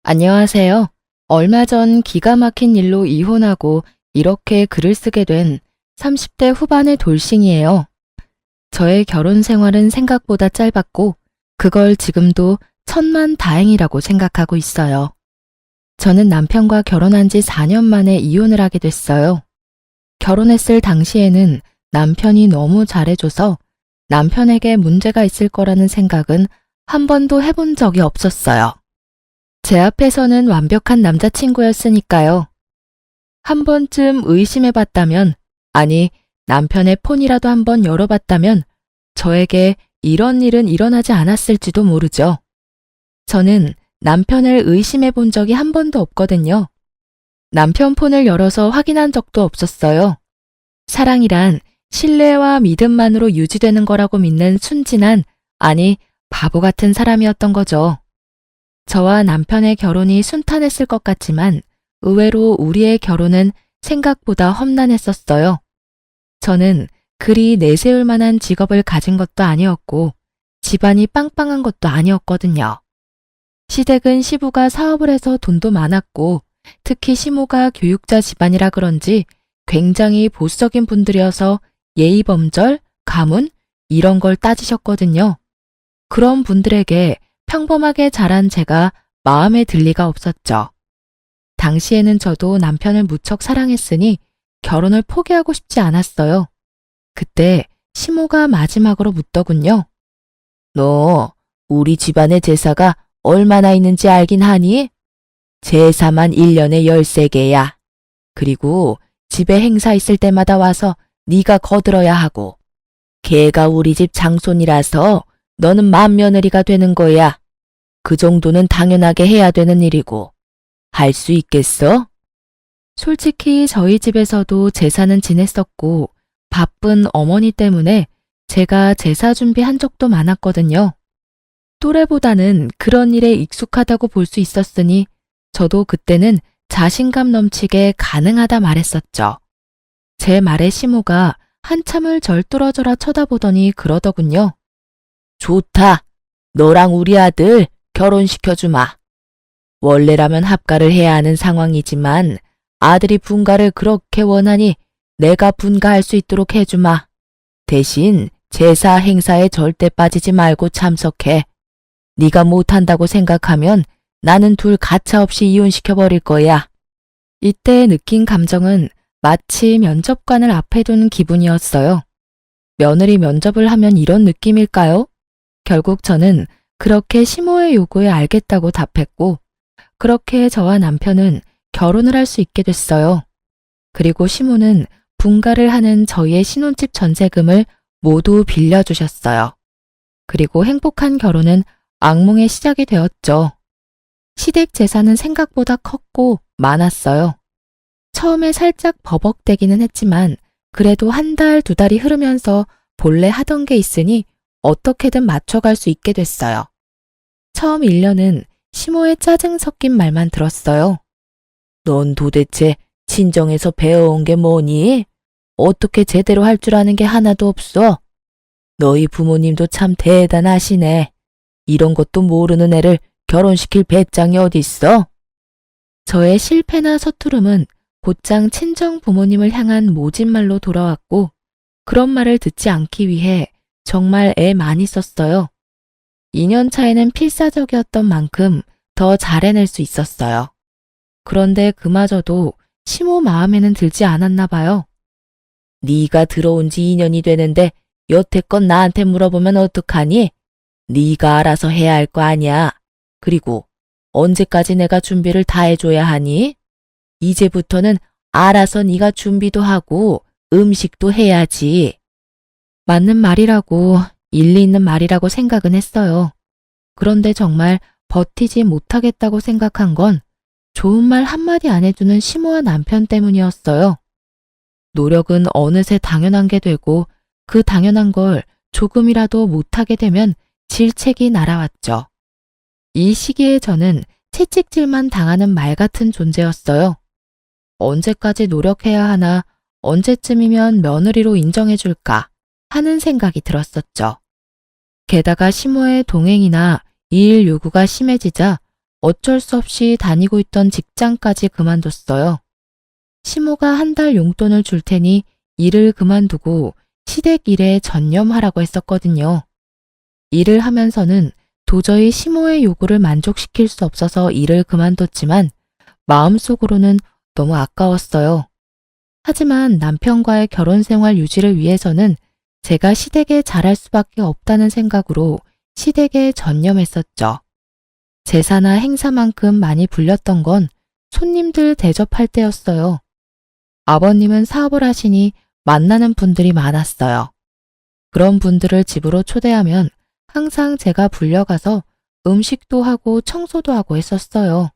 안녕하세요. 얼마 전 기가 막힌 일로 이혼하고 이렇게 글을 쓰게 된 30대 후반의 돌싱이에요. 저의 결혼 생활은 생각보다 짧았고 그걸 지금도 천만 다행이라고 생각하고 있어요. 저는 남편과 결혼한 지 4년 만에 이혼을 하게 됐어요. 결혼했을 당시에는 남편이 너무 잘해줘서 남편에게 문제가 있을 거라는 생각은 한 번도 해본 적이 없었어요. 제 앞에서는 완벽한 남자친구였으니까요. 한 번쯤 의심해봤다면, 아니, 남편의 폰이라도 한번 열어봤다면 저에게 이런 일은 일어나지 않았을지도 모르죠. 저는 남편을 의심해 본 적이 한 번도 없거든요. 남편 폰을 열어서 확인한 적도 없었어요. 사랑이란 신뢰와 믿음만으로 유지되는 거라고 믿는 순진한, 아니, 바보 같은 사람이었던 거죠. 저와 남편의 결혼이 순탄했을 것 같지만 의외로 우리의 결혼은 생각보다 험난했었어요. 저는 그리 내세울 만한 직업을 가진 것도 아니었고 집안이 빵빵한 것도 아니었거든요. 시댁은 시부가 사업을 해서 돈도 많았고 특히 시모가 교육자 집안이라 그런지 굉장히 보수적인 분들이어서 예의범절, 가문 이런 걸 따지셨거든요. 그런 분들에게 평범하게 자란 제가 마음에 들 리가 없었죠. 당시에는 저도 남편을 무척 사랑했으니 결혼을 포기하고 싶지 않았어요. 그때 시모가 마지막으로 묻더군요. 너 우리 집안의 제사가 얼마나 있는지 알긴 하니? 제사만 1년에 13개야. 그리고 집에 행사 있을 때마다 와서 네가 거들어야 하고 걔가 우리 집 장손이라서 너는 맏며느리가 되는 거야. 그 정도는 당연하게 해야 되는 일이고 할 수 있겠어? 솔직히 저희 집에서도 제사는 지냈었고 바쁜 어머니 때문에 제가 제사 준비한 적도 많았거든요. 또래보다는 그런 일에 익숙하다고 볼 수 있었으니 저도 그때는 자신감 넘치게 가능하다 말했었죠. 제 말에 시모가 한참을 절 뚫어져라 쳐다보더니 그러더군요. 좋다. 너랑 우리 아들 결혼시켜주마. 원래라면 합가를 해야 하는 상황이지만 아들이 분가를 그렇게 원하니 내가 분가할 수 있도록 해주마. 대신 제사 행사에 절대 빠지지 말고 참석해. 네가 못한다고 생각하면 나는 둘 가차없이 이혼시켜버릴 거야. 이때 느낀 감정은 마치 면접관을 앞에 둔 기분이었어요. 며느리 면접을 하면 이런 느낌일까요? 결국 저는 그렇게 시모의 요구에 알겠다고 답했고 그렇게 저와 남편은 결혼을 할 수 있게 됐어요. 그리고 시모는 분가를 하는 저희의 신혼집 전세금을 모두 빌려주셨어요. 그리고 행복한 결혼은 악몽의 시작이 되었죠. 시댁 재산은 생각보다 컸고 많았어요. 처음에 살짝 버벅대기는 했지만 그래도 한 달, 두 달이 흐르면서 본래 하던 게 있으니 어떻게든 맞춰갈 수 있게 됐어요. 처음 1년은 시모의 짜증 섞인 말만 들었어요. 넌 도대체 친정에서 배워온 게 뭐니? 어떻게 제대로 할 줄 아는 게 하나도 없어? 너희 부모님도 참 대단하시네. 이런 것도 모르는 애를 결혼시킬 배짱이 어딨어? 저의 실패나 서투름은 곧장 친정 부모님을 향한 모진말로 돌아왔고 그런 말을 듣지 않기 위해 정말 애 많이 썼어요. 2년 차에는 필사적이었던 만큼 더 잘해낼 수 있었어요. 그런데 그마저도 시모 마음에는 들지 않았나 봐요. 네가 들어온 지 2년이 되는데 여태껏 나한테 물어보면 어떡하니? 네가 알아서 해야 할 거 아니야. 그리고 언제까지 내가 준비를 다 해줘야 하니? 이제부터는 알아서 네가 준비도 하고 음식도 해야지. 맞는 말이라고 일리 있는 말이라고 생각은 했어요. 그런데 정말 버티지 못하겠다고 생각한 건 좋은 말 한마디 안 해주는 시모와 남편 때문이었어요. 노력은 어느새 당연한 게 되고 그 당연한 걸 조금이라도 못하게 되면 질책이 날아왔죠. 이 시기에 저는 채찍질만 당하는 말 같은 존재였어요. 언제까지 노력해야 하나, 언제쯤이면 며느리로 인정해줄까 하는 생각이 들었었죠. 게다가 시모의 동행이나 일 요구가 심해지자 어쩔 수 없이 다니고 있던 직장까지 그만뒀어요. 시모가 한 달 용돈을 줄 테니 일을 그만두고 시댁 일에 전념하라고 했었거든요. 일을 하면서는 도저히 시모의 요구를 만족시킬 수 없어서 일을 그만뒀지만 마음속으로는 너무 아까웠어요. 하지만 남편과의 결혼 생활 유지를 위해서는 제가 시댁에 잘할 수밖에 없다는 생각으로 시댁에 전념했었죠. 제사나 행사만큼 많이 불렸던 건 손님들 대접할 때였어요. 아버님은 사업을 하시니 만나는 분들이 많았어요. 그런 분들을 집으로 초대하면 항상 제가 불려가서 음식도 하고 청소도 하고 했었어요.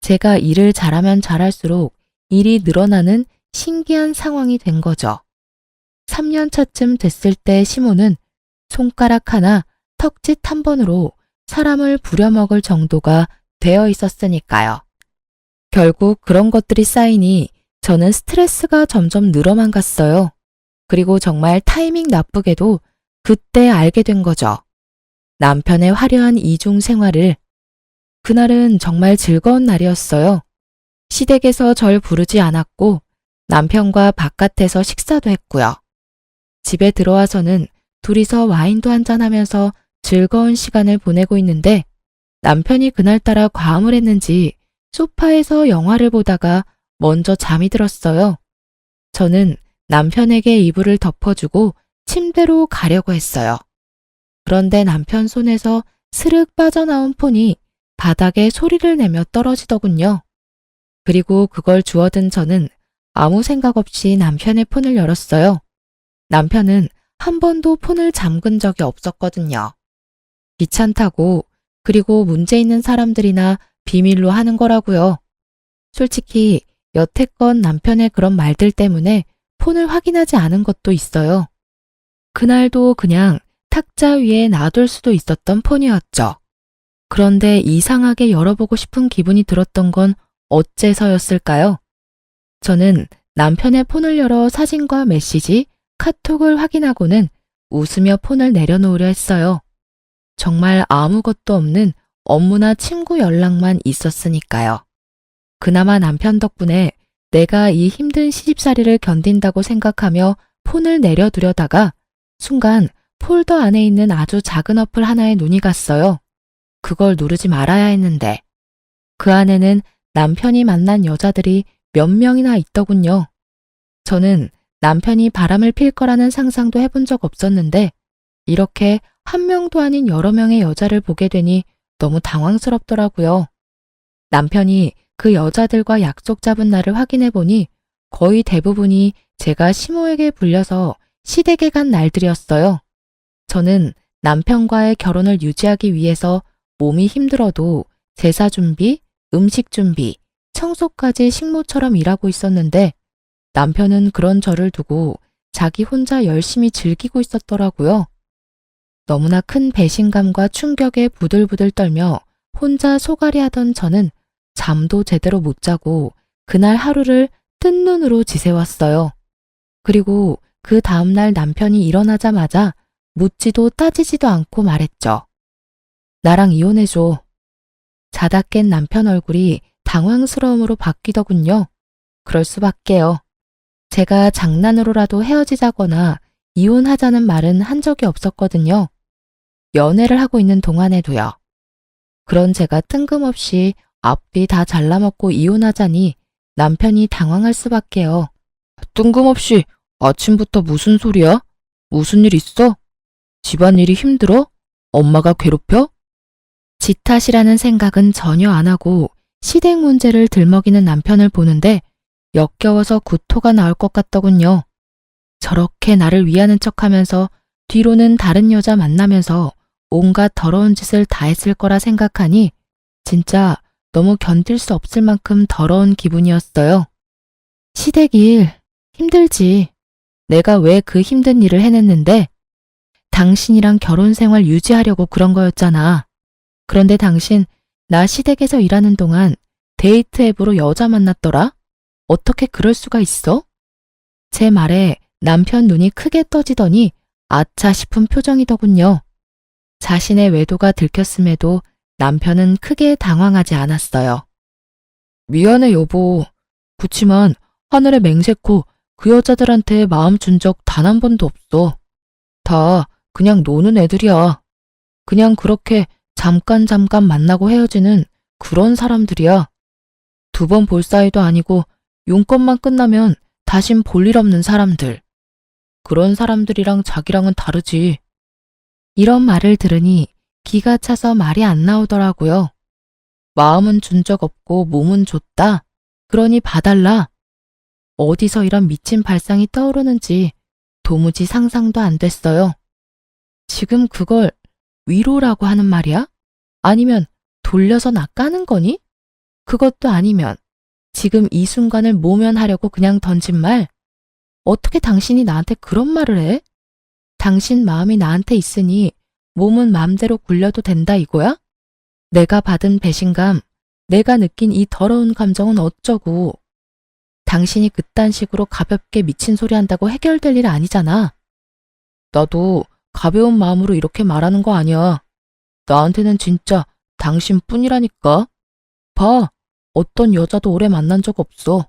제가 일을 잘하면 잘할수록 일이 늘어나는 신기한 상황이 된 거죠. 3년 차쯤 됐을 때 시모는 손가락 하나, 턱짓 한 번으로 사람을 부려먹을 정도가 되어 있었으니까요. 결국 그런 것들이 쌓이니 저는 스트레스가 점점 늘어만 갔어요. 그리고 정말 타이밍 나쁘게도 그때 알게 된 거죠. 남편의 화려한 이중 생활을. 그날은 정말 즐거운 날이었어요. 시댁에서 절 부르지 않았고 남편과 바깥에서 식사도 했고요. 집에 들어와서는 둘이서 와인도 한잔하면서 즐거운 시간을 보내고 있는데 남편이 그날따라 과음을 했는지 소파에서 영화를 보다가 먼저 잠이 들었어요. 저는 남편에게 이불을 덮어주고 침대로 가려고 했어요. 그런데 남편 손에서 스르륵 빠져나온 폰이 바닥에 소리를 내며 떨어지더군요. 그리고 그걸 주워든 저는 아무 생각 없이 남편의 폰을 열었어요. 남편은 한 번도 폰을 잠근 적이 없었거든요. 귀찮다고, 그리고 문제 있는 사람들이나 비밀로 하는 거라고요. 솔직히 여태껏 남편의 그런 말들 때문에 폰을 확인하지 않은 것도 있어요. 그날도 그냥 탁자 위에 놔둘 수도 있었던 폰이었죠. 그런데 이상하게 열어보고 싶은 기분이 들었던 건 어째서였을까요? 저는 남편의 폰을 열어 사진과 메시지, 카톡을 확인하고는 웃으며 폰을 내려놓으려 했어요. 정말 아무것도 없는 업무나 친구 연락만 있었으니까요. 그나마 남편 덕분에 내가 이 힘든 시집살이를 견딘다고 생각하며 폰을 내려두려다가 순간 폴더 안에 있는 아주 작은 어플 하나에 눈이 갔어요. 그걸 누르지 말아야 했는데 그 안에는 남편이 만난 여자들이 몇 명이나 있더군요. 저는 남편이 바람을 필 거라는 상상도 해본 적 없었는데 이렇게 한 명도 아닌 여러 명의 여자를 보게 되니 너무 당황스럽더라고요. 남편이 그 여자들과 약속 잡은 날을 확인해 보니 거의 대부분이 제가 시모에게 불려서 시댁에 간 날들이었어요. 저는 남편과의 결혼을 유지하기 위해서 몸이 힘들어도 제사 준비, 음식 준비, 청소까지 식모처럼 일하고 있었는데 남편은 그런 저를 두고 자기 혼자 열심히 즐기고 있었더라고요. 너무나 큰 배신감과 충격에 부들부들 떨며 혼자 소갈이 하던 저는 잠도 제대로 못 자고 그날 하루를 뜬 눈으로 지새웠어요. 그리고 그 다음날 남편이 일어나자마자 묻지도 따지지도 않고 말했죠. 나랑 이혼해줘. 자다 깬 남편 얼굴이 당황스러움으로 바뀌더군요. 그럴 수밖에요. 제가 장난으로라도 헤어지자거나 이혼하자는 말은 한 적이 없었거든요. 연애를 하고 있는 동안에도요. 그런 제가 뜬금없이 앞뒤 다 잘라먹고 이혼하자니 남편이 당황할 수밖에요. 뜬금없이 아침부터 무슨 소리야? 무슨 일 있어? 집안일이 힘들어? 엄마가 괴롭혀? 지 탓이라는 생각은 전혀 안 하고 시댁 문제를 들먹이는 남편을 보는데 역겨워서 구토가 나올 것 같더군요. 저렇게 나를 위하는 척하면서 뒤로는 다른 여자 만나면서 온갖 더러운 짓을 다 했을 거라 생각하니 진짜 너무 견딜 수 없을 만큼 더러운 기분이었어요. 시댁 일 힘들지. 내가 왜 그 힘든 일을 해냈는데? 당신이랑 결혼 생활 유지하려고 그런 거였잖아. 그런데 당신 나 시댁에서 일하는 동안 데이트 앱으로 여자 만났더라? 어떻게 그럴 수가 있어? 제 말에 남편 눈이 크게 떠지더니 아차 싶은 표정이더군요. 자신의 외도가 들켰음에도 남편은 크게 당황하지 않았어요. 미안해, 여보. 그치만 하늘에 맹세코 그 여자들한테 마음 준 적 단 한 번도 없어. 다 그냥 노는 애들이야. 그냥 그렇게 잠깐 만나고 헤어지는 그런 사람들이야. 2번 볼 사이도 아니고 용건만 끝나면 다신 볼 일 없는 사람들. 그런 사람들이랑 자기랑은 다르지. 이런 말을 들으니 기가 차서 말이 안 나오더라고요. 마음은 준 적 없고 몸은 줬다. 그러니 봐달라. 어디서 이런 미친 발상이 떠오르는지 도무지 상상도 안 됐어요. 지금 그걸 위로라고 하는 말이야? 아니면 돌려서 나 까는 거니? 그것도 아니면 지금 이 순간을 모면하려고 그냥 던진 말? 어떻게 당신이 나한테 그런 말을 해? 당신 마음이 나한테 있으니 몸은 마음대로 굴려도 된다 이거야? 내가 받은 배신감, 내가 느낀 이 더러운 감정은 어쩌고. 당신이 그딴 식으로 가볍게 미친 소리 한다고 해결될 일 아니잖아. 나도 가벼운 마음으로 이렇게 말하는 거 아니야. 나한테는 진짜 당신뿐이라니까. 봐, 어떤 여자도 오래 만난 적 없어.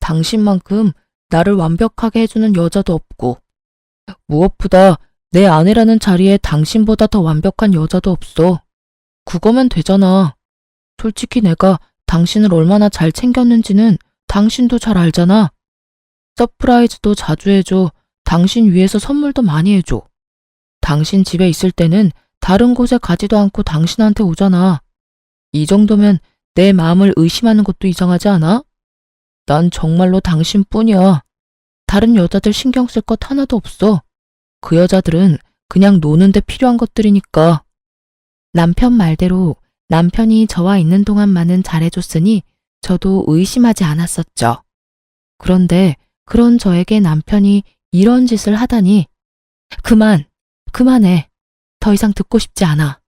당신만큼 나를 완벽하게 해주는 여자도 없고, 무엇보다 내 아내라는 자리에 당신보다 더 완벽한 여자도 없어. 그거면 되잖아. 솔직히 내가 당신을 얼마나 잘 챙겼는지는 당신도 잘 알잖아. 서프라이즈도 자주 해줘. 당신 위해서 선물도 많이 해줘. 당신 집에 있을 때는 다른 곳에 가지도 않고 당신한테 오잖아. 이 정도면 내 마음을 의심하는 것도 이상하지 않아? 난 정말로 당신뿐이야. 다른 여자들 신경 쓸 것 하나도 없어. 그 여자들은 그냥 노는데 필요한 것들이니까. 남편 말대로 남편이 저와 있는 동안만은 잘해줬으니 저도 의심하지 않았었죠. 그런데 그런 저에게 남편이 이런 짓을 하다니. 그만해. 더 이상 듣고 싶지 않아.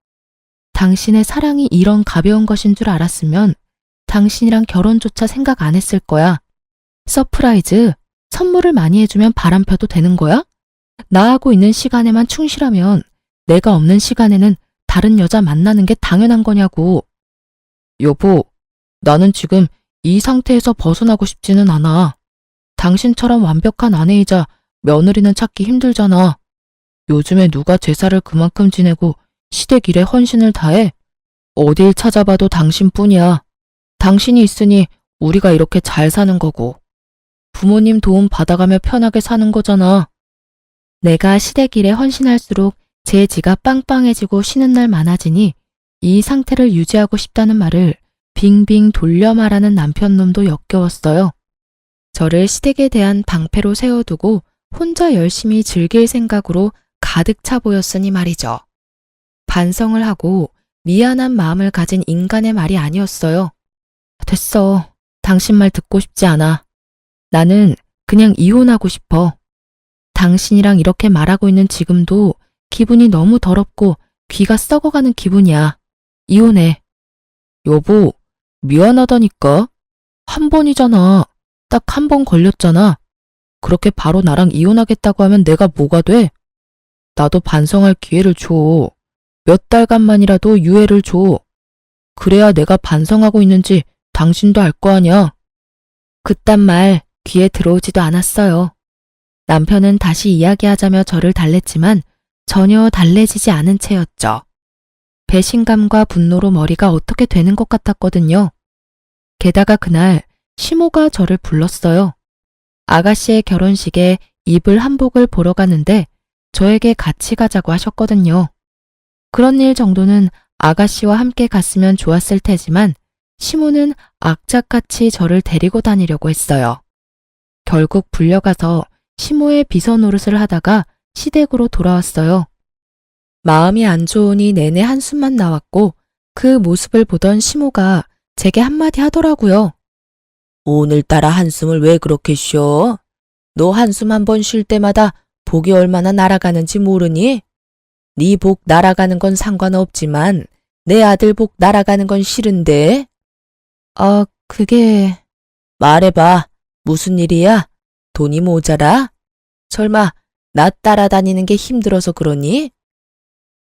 당신의 사랑이 이런 가벼운 것인 줄 알았으면 당신이랑 결혼조차 생각 안 했을 거야. 서프라이즈, 선물을 많이 해주면 바람 펴도 되는 거야? 나하고 있는 시간에만 충실하면 내가 없는 시간에는 다른 여자 만나는 게 당연한 거냐고. 여보, 나는 지금 이 상태에서 벗어나고 싶지는 않아. 당신처럼 완벽한 아내이자 며느리는 찾기 힘들잖아. 요즘에 누가 제사를 그만큼 지내고 시댁 일에 헌신을 다해? 어딜 찾아봐도 당신뿐이야. 당신이 있으니 우리가 이렇게 잘 사는 거고. 부모님 도움 받아가며 편하게 사는 거잖아. 내가 시댁 일에 헌신할수록 제 지가 빵빵해지고 쉬는 날 많아지니 이 상태를 유지하고 싶다는 말을 빙빙 돌려 말하는 남편놈도 역겨웠어요. 저를 시댁에 대한 방패로 세워두고 혼자 열심히 즐길 생각으로 가득 차 보였으니 말이죠. 반성을 하고 미안한 마음을 가진 인간의 말이 아니었어요. 됐어. 당신 말 듣고 싶지 않아. 나는 그냥 이혼하고 싶어. 당신이랑 이렇게 말하고 있는 지금도 기분이 너무 더럽고 귀가 썩어가는 기분이야. 이혼해. 여보, 미안하다니까. 한 번이잖아. 딱 한 번 걸렸잖아. 그렇게 바로 나랑 이혼하겠다고 하면 내가 뭐가 돼? 나도 반성할 기회를 줘. 몇 달간만이라도 유예를 줘. 그래야 내가 반성하고 있는지 당신도 알 거 아니야. 그딴 말 귀에 들어오지도 않았어요. 남편은 다시 이야기하자며 저를 달랬지만 전혀 달래지지 않은 채였죠. 배신감과 분노로 머리가 어떻게 되는 것 같았거든요. 게다가 그날 시모가 저를 불렀어요. 아가씨의 결혼식에 입을 한복을 보러 가는데 저에게 같이 가자고 하셨거든요. 그런 일 정도는 아가씨와 함께 갔으면 좋았을 테지만 시모는 악착같이 저를 데리고 다니려고 했어요. 결국 불려가서 시모의 비서 노릇을 하다가 시댁으로 돌아왔어요. 마음이 안 좋으니 내내 한숨만 나왔고 그 모습을 보던 시모가 제게 한마디 하더라고요. 오늘따라 한숨을 왜 그렇게 쉬어? 너 한숨 한 번 쉴 때마다 복이 얼마나 날아가는지 모르니? 네 복 날아가는 건 상관없지만 내 아들 복 날아가는 건 싫은데? 그게... 말해봐. 무슨 일이야? 돈이 모자라? 설마 나 따라다니는 게 힘들어서 그러니?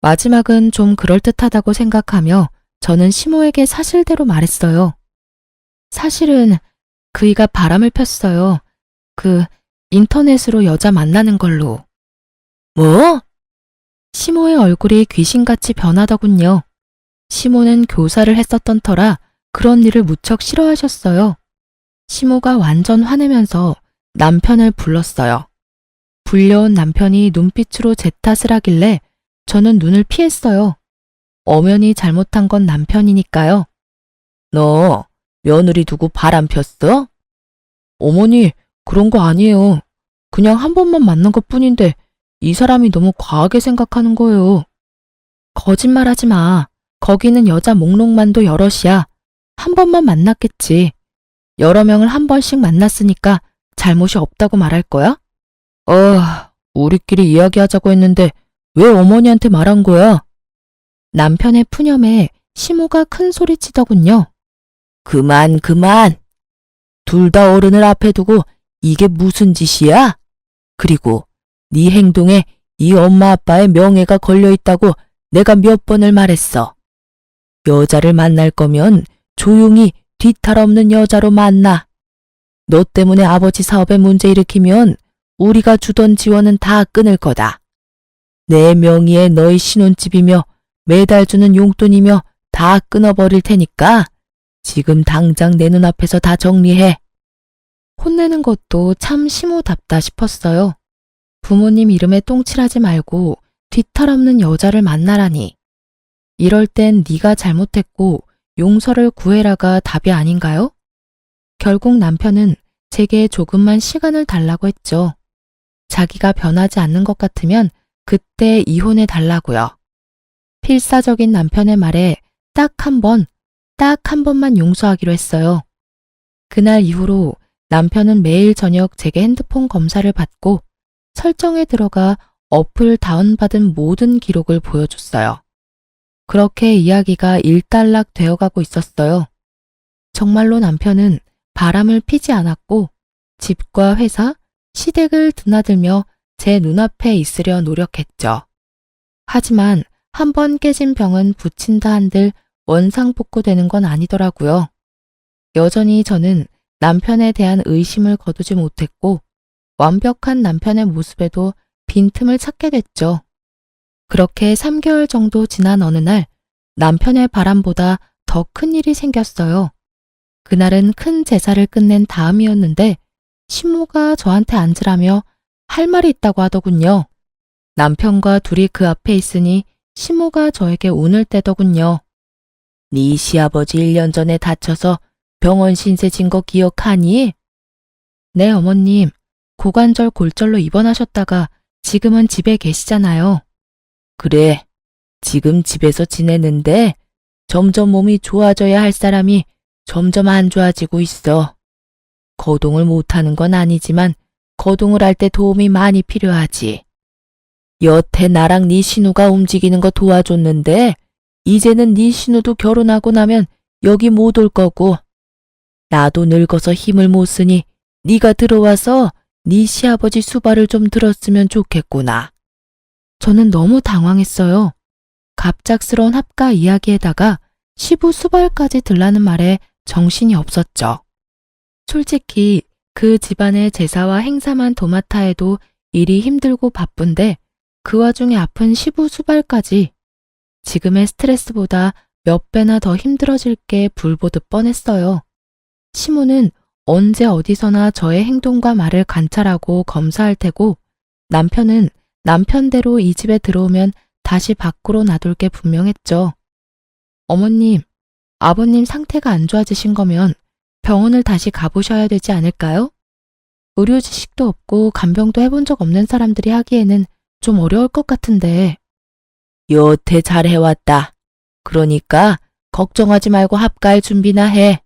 마지막은 좀 그럴듯하다고 생각하며 저는 시모에게 사실대로 말했어요. 사실은 그이가 바람을 폈어요. 인터넷으로 여자 만나는 걸로. 뭐? 시모의 얼굴이 귀신같이 변하더군요. 시모는 교사를 했었던 터라 그런 일을 무척 싫어하셨어요. 시모가 완전 화내면서 남편을 불렀어요. 불려온 남편이 눈빛으로 제 탓을 하길래 저는 눈을 피했어요. 엄연히 잘못한 건 남편이니까요. 너 며느리 두고 바람 폈어? 어머니, 그런 거 아니에요. 그냥 한 번만 만난 것뿐인데 이 사람이 너무 과하게 생각하는 거예요. 거짓말하지 마. 거기는 여자 목록만도 여럿이야. 한 번만 만났겠지. 여러 명을 한 번씩 만났으니까 잘못이 없다고 말할 거야? 우리끼리 이야기하자고 했는데 왜 어머니한테 말한 거야? 남편의 푸념에 시모가 큰 소리 치더군요. 그만. 둘 다 어른을 앞에 두고 이게 무슨 짓이야? 그리고 네 행동에 이 엄마 아빠의 명예가 걸려있다고 내가 몇 번을 말했어. 여자를 만날 거면 조용히 뒤탈 없는 여자로 만나. 너 때문에 아버지 사업에 문제 일으키면 우리가 주던 지원은 다 끊을 거다. 내 명의의 너희 신혼집이며 매달 주는 용돈이며 다 끊어버릴 테니까 지금 당장 내 눈앞에서 다 정리해. 혼내는 것도 참 시모답다 싶었어요. 부모님 이름에 똥칠하지 말고 뒤탈 없는 여자를 만나라니. 이럴 땐 네가 잘못했고 용서를 구해라가 답이 아닌가요? 결국 남편은 제게 조금만 시간을 달라고 했죠. 자기가 변하지 않는 것 같으면 그때 이혼해 달라고요. 필사적인 남편의 말에 딱 한 번만 용서하기로 했어요. 그날 이후로 남편은 매일 저녁 제게 핸드폰 검사를 받고 설정에 들어가 어플 다운받은 모든 기록을 보여줬어요. 그렇게 이야기가 일단락 되어가고 있었어요. 정말로 남편은 바람을 피지 않았고 집과 회사, 시댁을 드나들며 제 눈앞에 있으려 노력했죠. 하지만 한 번 깨진 병은 붙인다 한들 원상복구되는 건 아니더라고요. 여전히 저는 남편에 대한 의심을 거두지 못했고 완벽한 남편의 모습에도 빈틈을 찾게 됐죠. 그렇게 3개월 정도 지난 어느 날 남편의 바람보다 더 큰 일이 생겼어요. 그날은 큰 제사를 끝낸 다음이었는데 시모가 저한테 앉으라며 할 말이 있다고 하더군요. 남편과 둘이 그 앞에 있으니 시모가 저에게 운을 떼더군요. 네 시아버지 1년 전에 다쳐서 병원 신세 진 거 기억하니? 네, 어머님. 고관절 골절로 입원하셨다가 지금은 집에 계시잖아요. 그래, 지금 집에서 지내는데 점점 몸이 좋아져야 할 사람이 점점 안 좋아지고 있어. 거동을 못하는 건 아니지만 거동을 할 때 도움이 많이 필요하지. 여태 나랑 네 신우가 움직이는 거 도와줬는데 이제는 네 신우도 결혼하고 나면 여기 못 올 거고 나도 늙어서 힘을 못 쓰니 네가 들어와서 네 시아버지 수발을 좀 들었으면 좋겠구나. 저는 너무 당황했어요. 갑작스러운 합가 이야기에다가 시부 수발까지 들라는 말에 정신이 없었죠. 솔직히 그 집안의 제사와 행사만 도맡아 해도 일이 힘들고 바쁜데 그 와중에 아픈 시부 수발까지 지금의 스트레스보다 몇 배나 더 힘들어질 게 불보듯 뻔했어요. 시모는 언제 어디서나 저의 행동과 말을 관찰하고 검사할 테고 남편은 남편대로 이 집에 들어오면 다시 밖으로 놔둘 게 분명했죠. 어머님, 아버님 상태가 안 좋아지신 거면 병원을 다시 가보셔야 되지 않을까요? 의료 지식도 없고 간병도 해본 적 없는 사람들이 하기에는 좀 어려울 것 같은데. 여태 잘 해왔다. 그러니까 걱정하지 말고 합가할 준비나 해.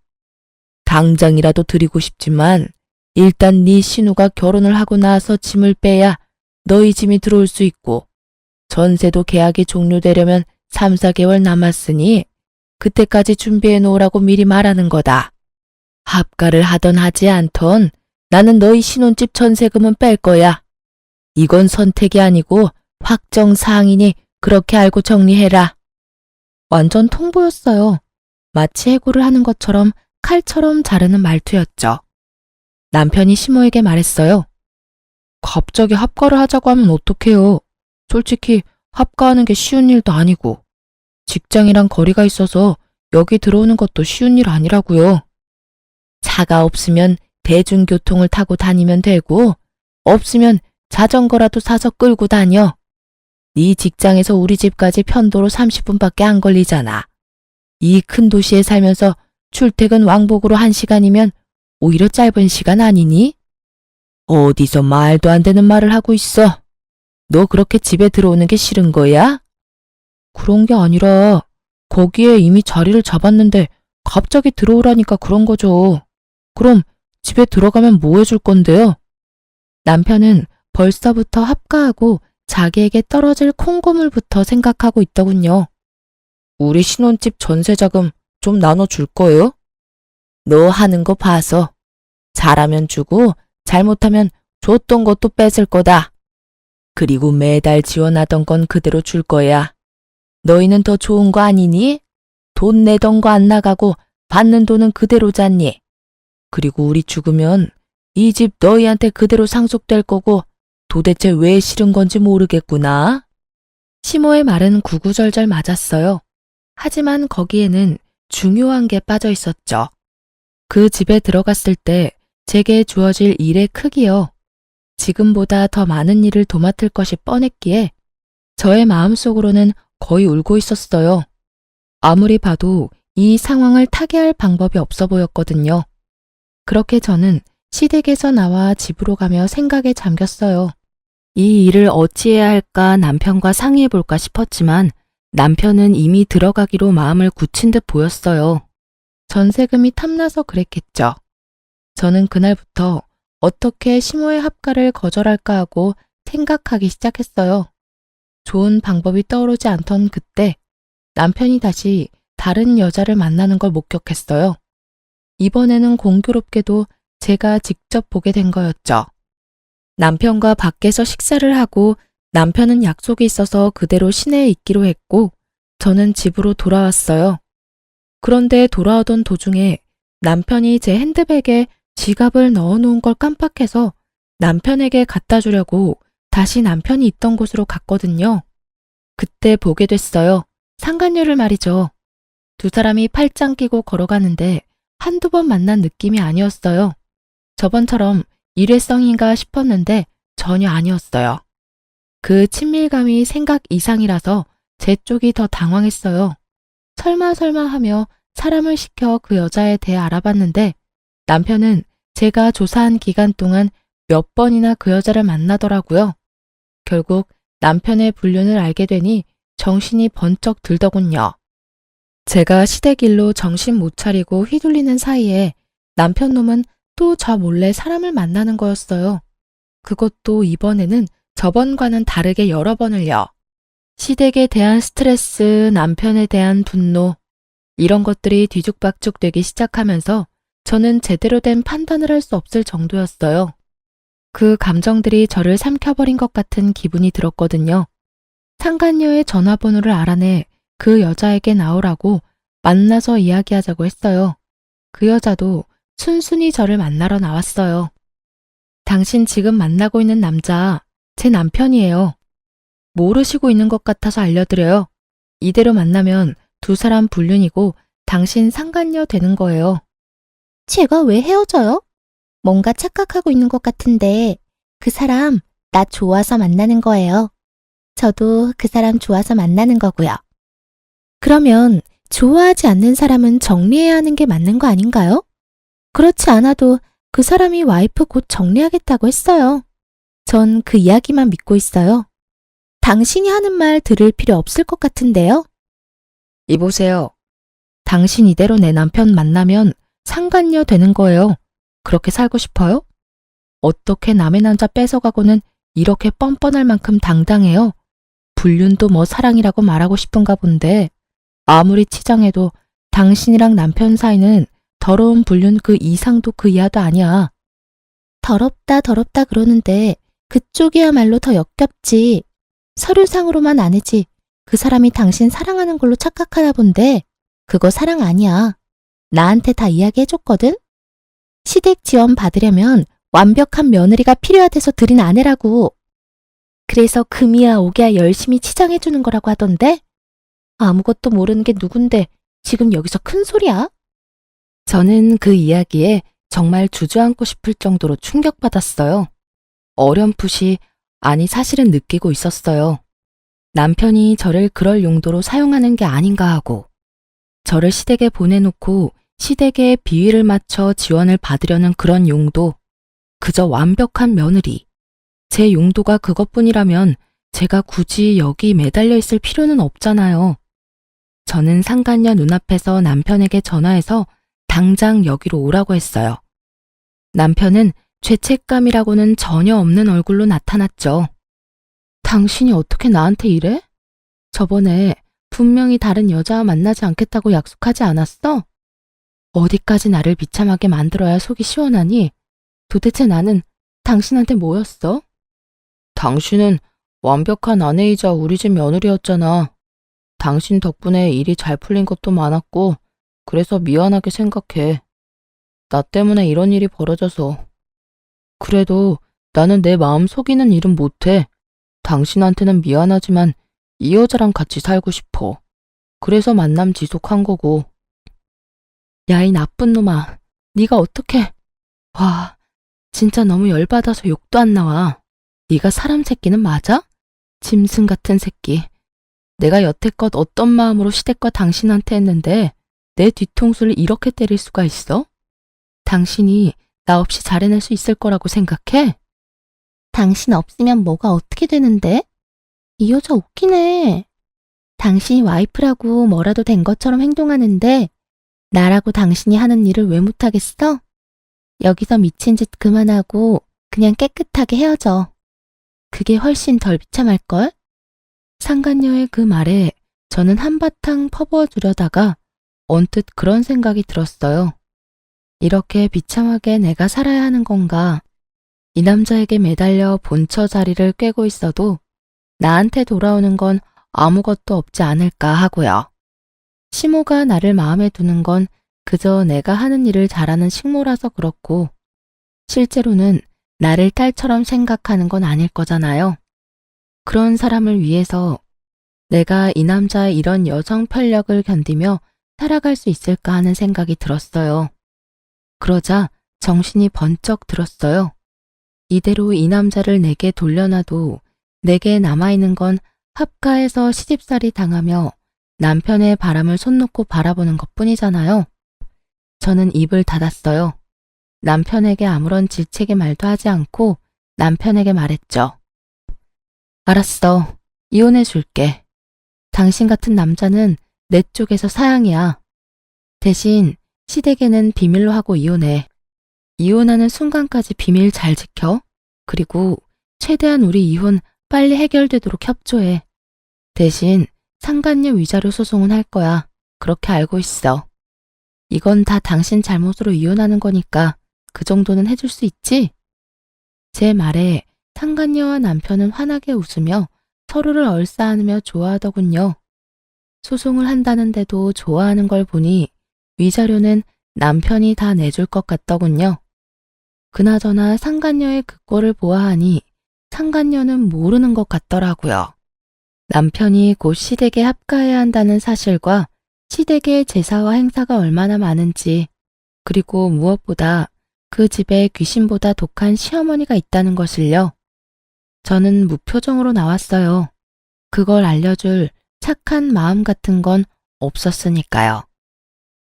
당장이라도 드리고 싶지만 일단 네 신우가 결혼을 하고 나서 짐을 빼야 너희 짐이 들어올 수 있고 전세도 계약이 종료되려면 3, 4개월 남았으니 그때까지 준비해 놓으라고 미리 말하는 거다. 합가를 하던 하지 않던 나는 너희 신혼집 전세금은 뺄 거야. 이건 선택이 아니고 확정 사항이니 그렇게 알고 정리해라. 완전 통보였어요. 마치 해고를 하는 것처럼 칼처럼 자르는 말투였죠. 남편이 시모에게 말했어요. 갑자기 합가를 하자고 하면 어떡해요. 솔직히 합가하는 게 쉬운 일도 아니고 직장이랑 거리가 있어서 여기 들어오는 것도 쉬운 일 아니라고요. 차가 없으면 대중교통을 타고 다니면 되고 없으면 자전거라도 사서 끌고 다녀. 네 직장에서 우리 집까지 편도로 30분밖에 안 걸리잖아. 이 큰 도시에 살면서 출퇴근 왕복으로 1시간이면 오히려 짧은 시간 아니니? 어디서 말도 안 되는 말을 하고 있어. 너 그렇게 집에 들어오는 게 싫은 거야? 그런 게 아니라 거기에 이미 자리를 잡았는데 갑자기 들어오라니까 그런 거죠. 그럼 집에 들어가면 뭐 해줄 건데요? 남편은 벌써부터 합가하고 자기에게 떨어질 콩고물부터 생각하고 있더군요. 우리 신혼집 전세자금 좀 나눠줄 거예요? 너 하는 거 봐서 잘하면 주고 잘못하면 줬던 것도 뺏을 거다. 그리고 매달 지원하던 건 그대로 줄 거야. 너희는 더 좋은 거 아니니? 돈 내던 거 안 나가고 받는 돈은 그대로잖니. 그리고 우리 죽으면 이 집 너희한테 그대로 상속될 거고 도대체 왜 싫은 건지 모르겠구나. 시모의 말은 구구절절 맞았어요. 하지만 거기에는 중요한 게 빠져 있었죠. 그 집에 들어갔을 때 제게 주어질 일의 크기요. 지금보다 더 많은 일을 도맡을 것이 뻔했기에 저의 마음속으로는 거의 울고 있었어요. 아무리 봐도 이 상황을 타개할 방법이 없어 보였거든요. 그렇게 저는 시댁에서 나와 집으로 가며 생각에 잠겼어요. 이 일을 어찌해야 할까 남편과 상의해 볼까 싶었지만 남편은 이미 들어가기로 마음을 굳힌 듯 보였어요. 전세금이 탐나서 그랬겠죠. 저는 그날부터 어떻게 시모의 합가를 거절할까 하고 생각하기 시작했어요. 좋은 방법이 떠오르지 않던 그때 남편이 다시 다른 여자를 만나는 걸 목격했어요. 이번에는 공교롭게도 제가 직접 보게 된 거였죠. 남편과 밖에서 식사를 하고 남편은 약속이 있어서 그대로 시내에 있기로 했고 저는 집으로 돌아왔어요. 그런데 돌아오던 도중에 남편이 제 핸드백에 지갑을 넣어놓은 걸 깜빡해서 남편에게 갖다 주려고 다시 남편이 있던 곳으로 갔거든요. 그때 보게 됐어요. 상간녀를 말이죠. 두 사람이 팔짱 끼고 걸어가는데 한두 번 만난 느낌이 아니었어요. 저번처럼 일회성인가 싶었는데 전혀 아니었어요. 그 친밀감이 생각 이상이라서 제 쪽이 더 당황했어요. 설마 하며 사람을 시켜 그 여자에 대해 알아봤는데 남편은 제가 조사한 기간 동안 몇 번이나 그 여자를 만나더라고요. 결국 남편의 불륜을 알게 되니 정신이 번쩍 들더군요. 제가 시댁 일로 정신 못 차리고 휘둘리는 사이에 남편 놈은 또 저 몰래 사람을 만나는 거였어요. 그것도 이번에는 저번과는 다르게 여러 번을요. 시댁에 대한 스트레스, 남편에 대한 분노, 이런 것들이 뒤죽박죽 되기 시작하면서 저는 제대로 된 판단을 할 수 없을 정도였어요. 그 감정들이 저를 삼켜버린 것 같은 기분이 들었거든요. 상간녀의 전화번호를 알아내 그 여자에게 나오라고 만나서 이야기하자고 했어요. 그 여자도 순순히 저를 만나러 나왔어요. 당신 지금 만나고 있는 남자, 제 남편이에요. 모르시고 있는 것 같아서 알려드려요. 이대로 만나면 두 사람 불륜이고 당신 상간녀 되는 거예요. 제가 왜 헤어져요? 뭔가 착각하고 있는 것 같은데 그 사람 나 좋아서 만나는 거예요. 저도 그 사람 좋아서 만나는 거고요. 그러면 좋아하지 않는 사람은 정리해야 하는 게 맞는 거 아닌가요? 그렇지 않아도 그 사람이 와이프 곧 정리하겠다고 했어요. 전 그 이야기만 믿고 있어요. 당신이 하는 말 들을 필요 없을 것 같은데요? 이보세요. 당신 이대로 내 남편 만나면 상간녀 되는 거예요. 그렇게 살고 싶어요? 어떻게 남의 남자 뺏어가고는 이렇게 뻔뻔할 만큼 당당해요. 불륜도 뭐 사랑이라고 말하고 싶은가 본데 아무리 치장해도 당신이랑 남편 사이는 더러운 불륜 그 이상도 그 이하도 아니야. 더럽다 그러는데 그쪽이야말로 더 역겹지. 서류상으로만 아니지 그 사람이 당신 사랑하는 걸로 착각하나 본데 그거 사랑 아니야. 나한테 다 이야기해줬거든? 시댁 지원 받으려면 완벽한 며느리가 필요하대서 들인 아내라고. 그래서 금이야 오기야 열심히 치장해주는 거라고 하던데? 아무것도 모르는 게 누군데 지금 여기서 큰 소리야? 저는 그 이야기에 정말 주저앉고 싶을 정도로 충격받았어요. 어렴풋이, 아니 사실은 느끼고 있었어요. 남편이 저를 그럴 용도로 사용하는 게 아닌가 하고, 저를 시댁에 보내놓고 시댁에 비위를 맞춰 지원을 받으려는 그런 용도, 그저 완벽한 며느리. 제 용도가 그것뿐이라면 제가 굳이 여기 매달려 있을 필요는 없잖아요. 저는 상간녀 눈앞에서 남편에게 전화해서 당장 여기로 오라고 했어요. 남편은 죄책감이라고는 전혀 없는 얼굴로 나타났죠. 당신이 어떻게 나한테 이래? 저번에 분명히 다른 여자와 만나지 않겠다고 약속하지 않았어? 어디까지 나를 비참하게 만들어야 속이 시원하니? 도대체 나는 당신한테 뭐였어? 당신은 완벽한 아내이자 우리 집 며느리였잖아. 당신 덕분에 일이 잘 풀린 것도 많았고, 그래서 미안하게 생각해. 나 때문에 이런 일이 벌어져서. 그래도 나는 내 마음 속이는 일은 못해. 당신한테는 미안하지만 이 여자랑 같이 살고 싶어. 그래서 만남 지속한 거고. 야, 이 나쁜 놈아. 네가 어떻게... 와, 진짜 너무 열받아서 욕도 안 나와. 네가 사람 새끼는 맞아? 짐승 같은 새끼. 내가 여태껏 어떤 마음으로 시댁과 당신한테 했는데 내 뒤통수를 이렇게 때릴 수가 있어? 당신이 나 없이 잘 해낼 수 있을 거라고 생각해? 당신 없으면 뭐가 어떻게 되는데? 이 여자 웃기네. 당신이 와이프라고 뭐라도 된 것처럼 행동하는데 나라고 당신이 하는 일을 왜 못하겠어? 여기서 미친 짓 그만하고 그냥 깨끗하게 헤어져. 그게 훨씬 덜 비참할걸? 상간녀의 그 말에 저는 한바탕 퍼부어주려다가 언뜻 그런 생각이 들었어요. 이렇게 비참하게 내가 살아야 하는 건가? 이 남자에게 매달려 본처 자리를 꿰고 있어도 나한테 돌아오는 건 아무것도 없지 않을까 하고요. 시모가 나를 마음에 두는 건 그저 내가 하는 일을 잘하는 식모라서 그렇고, 실제로는 나를 딸처럼 생각하는 건 아닐 거잖아요. 그런 사람을 위해서 내가 이 남자의 이런 여성 편력을 견디며 살아갈 수 있을까 하는 생각이 들었어요. 그러자 정신이 번쩍 들었어요. 이대로 이 남자를 내게 돌려놔도 내게 남아있는 건 합가해서 시집살이 당하며 남편의 바람을 손 놓고 바라보는 것뿐이잖아요. 저는 입을 닫았어요. 남편에게 아무런 질책의 말도 하지 않고 남편에게 말했죠. 알았어. 이혼해 줄게. 당신 같은 남자는 내 쪽에서 사양이야. 대신 시댁에는 비밀로 하고 이혼해. 이혼하는 순간까지 비밀 잘 지켜. 그리고 최대한 우리 이혼 빨리 해결되도록 협조해. 대신 상간녀 위자료 소송은 할 거야. 그렇게 알고 있어. 이건 다 당신 잘못으로 이혼하는 거니까 그 정도는 해줄 수 있지? 제 말에 상간녀와 남편은 환하게 웃으며 서로를 얼싸안으며 좋아하더군요. 소송을 한다는데도 좋아하는 걸 보니 위자료는 남편이 다 내줄 것 같더군요. 그나저나 상간녀의 그 꼴을 보아하니 상간녀는 모르는 것 같더라고요. 남편이 곧 시댁에 합가해야 한다는 사실과 시댁의 제사와 행사가 얼마나 많은지, 그리고 무엇보다 그 집에 귀신보다 독한 시어머니가 있다는 것을요. 저는 무표정으로 나왔어요. 그걸 알려줄 착한 마음 같은 건 없었으니까요.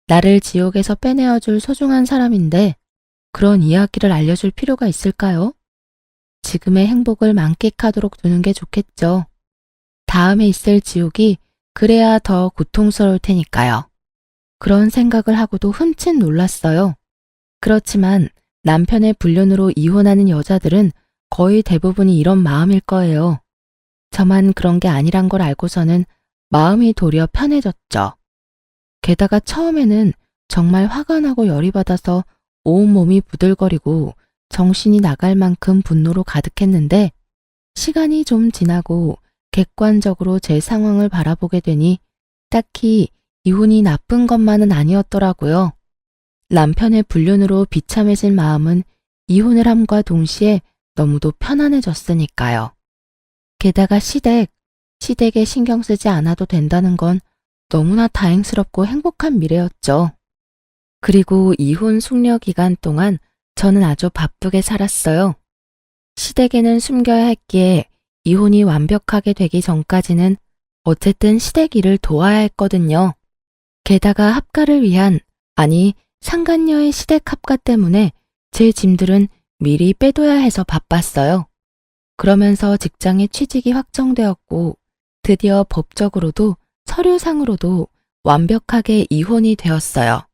나를 지옥에서 빼내어줄 소중한 사람인데 그런 이야기를 알려줄 필요가 있을까요? 지금의 행복을 만끽하도록 두는 게 좋겠죠. 다음에 있을 지옥이 그래야 더 고통스러울 테니까요. 그런 생각을 하고도 흠칫 놀랐어요. 그렇지만 남편의 불륜으로 이혼하는 여자들은 거의 대부분이 이런 마음일 거예요. 저만 그런 게 아니란 걸 알고서는 마음이 도리어 편해졌죠. 게다가 처음에는 정말 화가 나고 열이 받아서 온몸이 부들거리고 정신이 나갈 만큼 분노로 가득했는데 시간이 좀 지나고 객관적으로 제 상황을 바라보게 되니 딱히 이혼이 나쁜 것만은 아니었더라고요. 남편의 불륜으로 비참해진 마음은 이혼을 함과 동시에 너무도 편안해졌으니까요. 게다가 시댁에 신경 쓰지 않아도 된다는 건 너무나 다행스럽고 행복한 미래였죠. 그리고 이혼 숙려 기간 동안 저는 아주 바쁘게 살았어요. 시댁에는 숨겨야 했기에 이혼이 완벽하게 되기 전까지는 어쨌든 시댁 일을 도와야 했거든요. 게다가 합가를 위한, 아니 상간녀의 시댁 합가 때문에 제 짐들은 미리 빼둬야 해서 바빴어요. 그러면서 직장의 취직이 확정되었고 드디어 법적으로도 서류상으로도 완벽하게 이혼이 되었어요.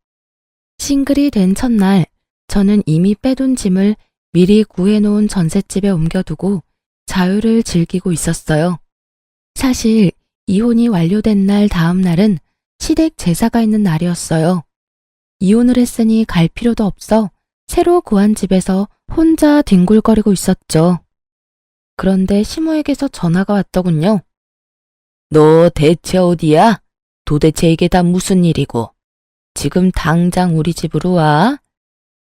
싱글이 된 첫날 저는 이미 빼둔 짐을 미리 구해놓은 전셋집에 옮겨두고 자유를 즐기고 있었어요. 사실 이혼이 완료된 날 다음 날은 시댁 제사가 있는 날이었어요. 이혼을 했으니 갈 필요도 없어 새로 구한 집에서 혼자 뒹굴거리고 있었죠. 그런데 시모에게서 전화가 왔더군요. 너 대체 어디야? 도대체 이게 다 무슨 일이고? 지금 당장 우리 집으로 와.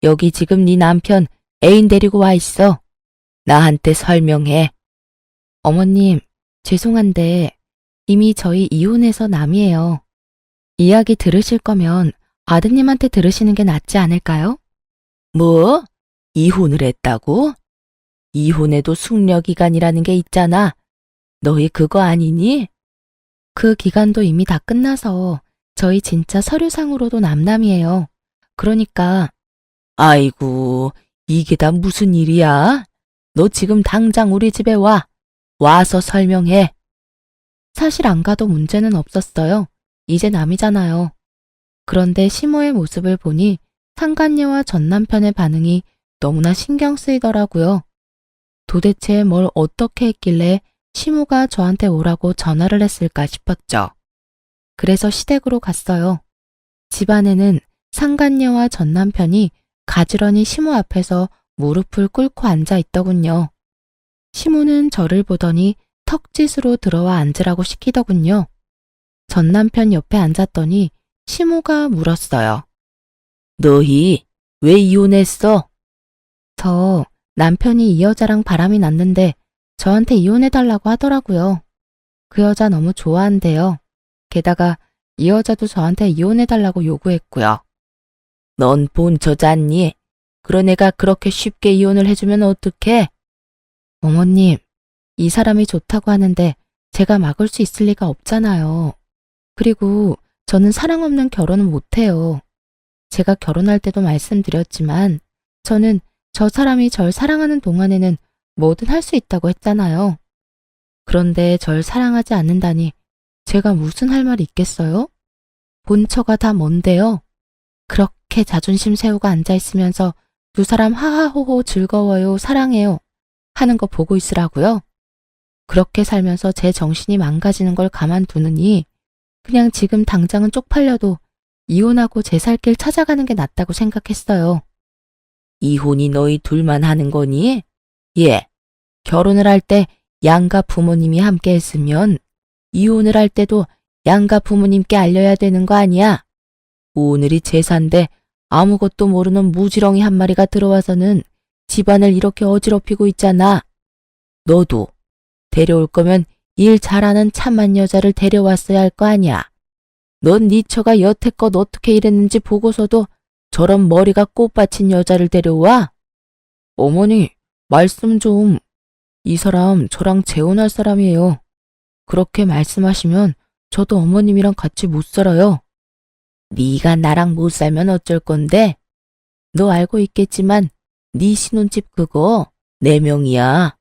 여기 지금 네 남편 애인 데리고 와 있어. 나한테 설명해. 어머님, 죄송한데 이미 저희 이혼해서 남이에요. 이야기 들으실 거면 아드님한테 들으시는 게 낫지 않을까요? 뭐? 이혼을 했다고? 이혼에도 숙려기간이라는 게 있잖아. 너희 그거 아니니? 그 기간도 이미 다 끝나서 저희 진짜 서류상으로도 남남이에요. 그러니까. 아이고, 이게 다 무슨 일이야? 너 지금 당장 우리 집에 와. 와서 설명해. 사실 안 가도 문제는 없었어요. 이제 남이잖아요. 그런데 시모의 모습을 보니 상간녀와 전 남편의 반응이 너무나 신경 쓰이더라고요. 도대체 뭘 어떻게 했길래 시모가 저한테 오라고 전화를 했을까 싶었죠. 그래서 시댁으로 갔어요. 집안에는 상간녀와 전 남편이 가지런히 시모 앞에서 무릎을 꿇고 앉아 있더군요. 시모는 저를 보더니 턱짓으로 들어와 앉으라고 시키더군요. 전 남편 옆에 앉았더니 시모가 물었어요. 너희 왜 이혼했어? 저 남편이 이 여자랑 바람이 났는데 저한테 이혼해달라고 하더라고요. 그 여자 너무 좋아한대요. 게다가 이 여자도 저한테 이혼해달라고 요구했고요. 넌 본처잖니? 그런 애가 그렇게 쉽게 이혼을 해주면 어떡해? 어머님, 이 사람이 좋다고 하는데 제가 막을 수 있을 리가 없잖아요. 그리고 저는 사랑 없는 결혼은 못해요. 제가 결혼할 때도 말씀드렸지만 저는 저 사람이 절 사랑하는 동안에는 뭐든 할 수 있다고 했잖아요. 그런데 절 사랑하지 않는다니 제가 무슨 할 말이 있겠어요? 본처가 다 뭔데요? 그렇게 자존심 세우고 앉아있으면서 두 사람 하하호호 즐거워요, 사랑해요 하는 거 보고 있으라고요? 그렇게 살면서 제 정신이 망가지는 걸 가만두느니 그냥 지금 당장은 쪽팔려도 이혼하고 제 살 길 찾아가는 게 낫다고 생각했어요. 이혼이 너희 둘만 하는 거니? 예, 결혼을 할 때 양가 부모님이 함께 했으면 이혼을 할 때도 양가 부모님께 알려야 되는 거 아니야? 오늘이 제사인데 아무것도 모르는 무지렁이 한 마리가 들어와서는 집안을 이렇게 어지럽히고 있잖아. 너도 데려올 거면 일 잘하는 참한 여자를 데려왔어야 할 거 아니야. 넌 네 처가 여태껏 어떻게 일했는지 보고서도 저런 머리가 꽃받친 여자를 데려와? 어머니, 말씀 좀. 이 사람 저랑 재혼할 사람이에요. 그렇게 말씀하시면 저도 어머님이랑 같이 못 살아요. 네가 나랑 못 살면 어쩔 건데? 너 알고 있겠지만 네 신혼집 그거 내 명이야.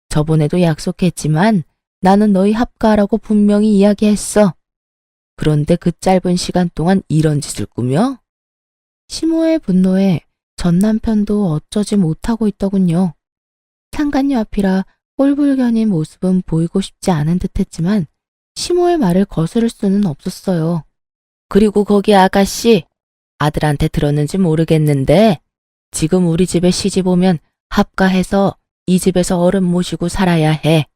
저번에도 약속했지만 나는 너희 합가하라고 분명히 이야기했어. 그런데 그 짧은 시간 동안 이런 짓을 꾸며? 시모의 분노에 전 남편도 어쩌지 못하고 있더군요. 상간녀 앞이라 꼴불견인 모습은 보이고 싶지 않은 듯했지만 시모의 말을 거스를 수는 없었어요. 그리고 거기 아가씨, 아들한테 들었는지 모르겠는데 지금 우리 집에 시집 오면 합가해서 이 집에서 어른 모시고 살아야 해.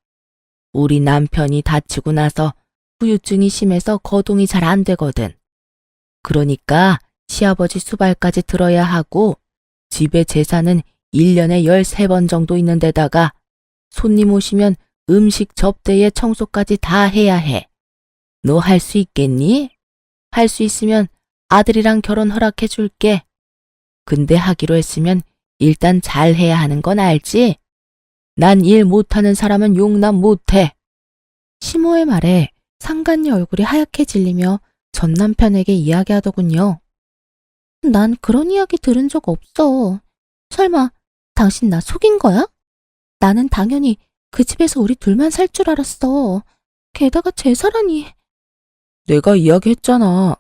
우리 남편이 다치고 나서 후유증이 심해서 거동이 잘 안 되거든. 그러니까 시아버지 수발까지 들어야 하고 집에 제사는 1년에 13번 정도 있는 데다가 손님 오시면 음식 접대에 청소까지 다 해야 해. 너 할 수 있겠니? 할 수 있으면 아들이랑 결혼 허락해 줄게. 근데 하기로 했으면 일단 잘 해야 하는 건 알지? 난 일 못하는 사람은 용납 못해. 시모의 말에 상간녀 얼굴이 하얗게 질리며 전 남편에게 이야기하더군요. 난 그런 이야기 들은 적 없어. 설마 당신 나 속인 거야? 나는 당연히 그 집에서 우리 둘만 살 줄 알았어. 게다가 제사라니. 내가 이야기했잖아.